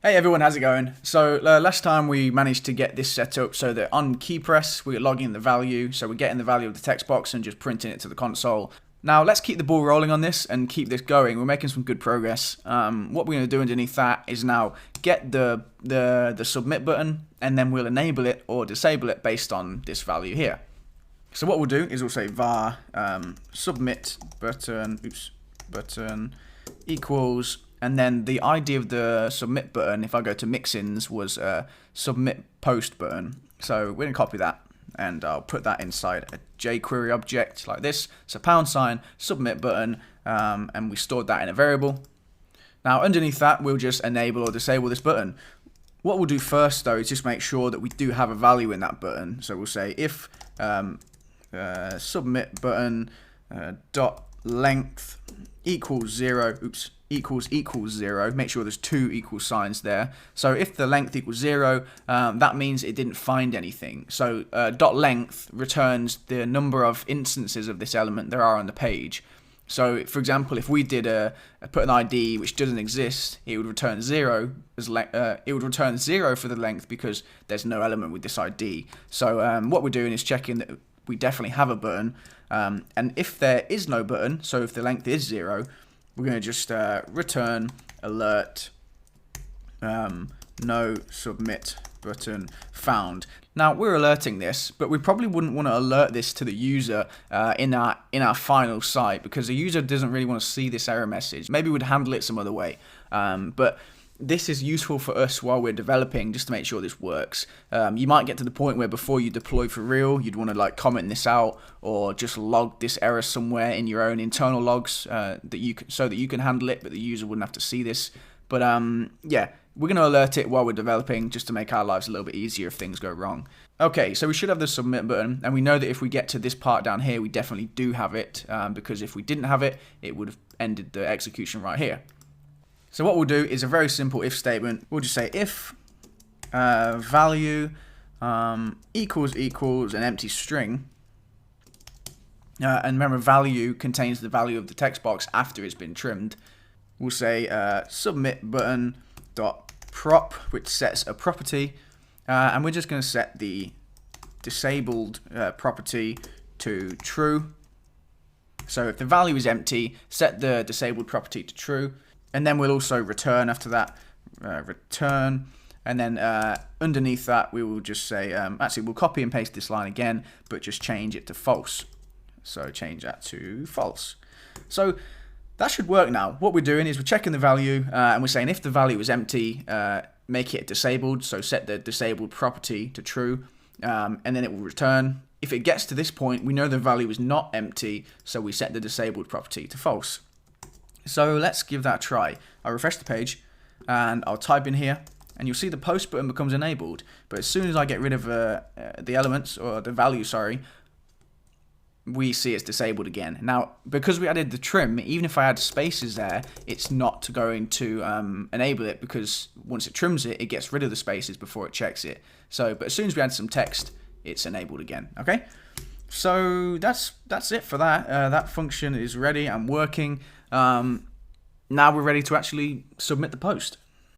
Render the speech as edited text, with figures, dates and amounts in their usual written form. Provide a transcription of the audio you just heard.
Hey everyone, how's it going? So last time we managed to get this set up so that on key press we're logging the value, so we're getting the value of the text box and just printing it to the console. Now let's keep the ball rolling on this and keep this going. We're making some good progress. What we're going to do underneath that is now get the submit button, and then we'll enable it or disable it based on this value here. So what we'll do is we'll say var submit button equals, and then the ID of the submit button, if I go to mixins, was submit post button. So we're going to copy that, and I'll put that inside a jQuery object like this. So # submit button, and we stored that in a variable. Now underneath that, we'll just enable or disable this button. What we'll do first though is just make sure that we do have a value in that button. So we'll say if submit button dot length equals 0, equals 0. Make sure there's two equal signs there. So if the length equals 0, that means it didn't find anything. So dot length returns the number of instances of this element there are on the page. So for example, if we did put an ID which doesn't exist, it would return 0 as it would return 0 for the length because there's no element with this ID. So what we're doing is checking that we definitely have a button, and if there is no button, so if the length is 0, we're going to just return alert no submit button found. Now we're alerting this, but we probably wouldn't want to alert this to the user in our final site, because the user doesn't really want to see this error message. Maybe we'd handle it some other way, but this is useful for us while we're developing, just to make sure this works. You might get to the point where before you deploy for real, you'd want to like comment this out or just log this error somewhere in your own internal logs so that you can handle it, but the user wouldn't have to see this. But yeah, we're going to alert it while we're developing, just to make our lives a little bit easier if things go wrong. Okay, so we should have the submit button, and we know that if we get to this part down here, we definitely do have it, because if we didn't have it, it would have ended the execution right here. So what we'll do is a very simple if statement. We'll just say if value equals an empty string, and remember value contains the value of the text box after it's been trimmed. We'll say submit button dot prop, which sets a property, and we're just going to set the disabled property to true. So if the value is empty, set the disabled property to true. And then we'll also return after that, return, and then underneath that we will just say, actually we'll copy and paste this line again, but just change it to false. So change that to false. So that should work now. What we're doing is we're checking the value, and we're saying if the value is empty, make it disabled, so set the disabled property to true, and then it will return. If it gets to this point, we know the value is not empty, so we set the disabled property to false. So let's give that a try. I'll refresh the page and I'll type in here, and you'll see the post button becomes enabled. But as soon as I get rid of the elements, or the value, sorry, we see it's disabled again. Now, because we added the trim, even if I add spaces there, it's not going to enable it, because once it trims it, it gets rid of the spaces before it checks it. So, but as soon as we add some text, it's enabled again. Okay. So that's it for that. That function is ready and working. Now we're ready to actually submit the post.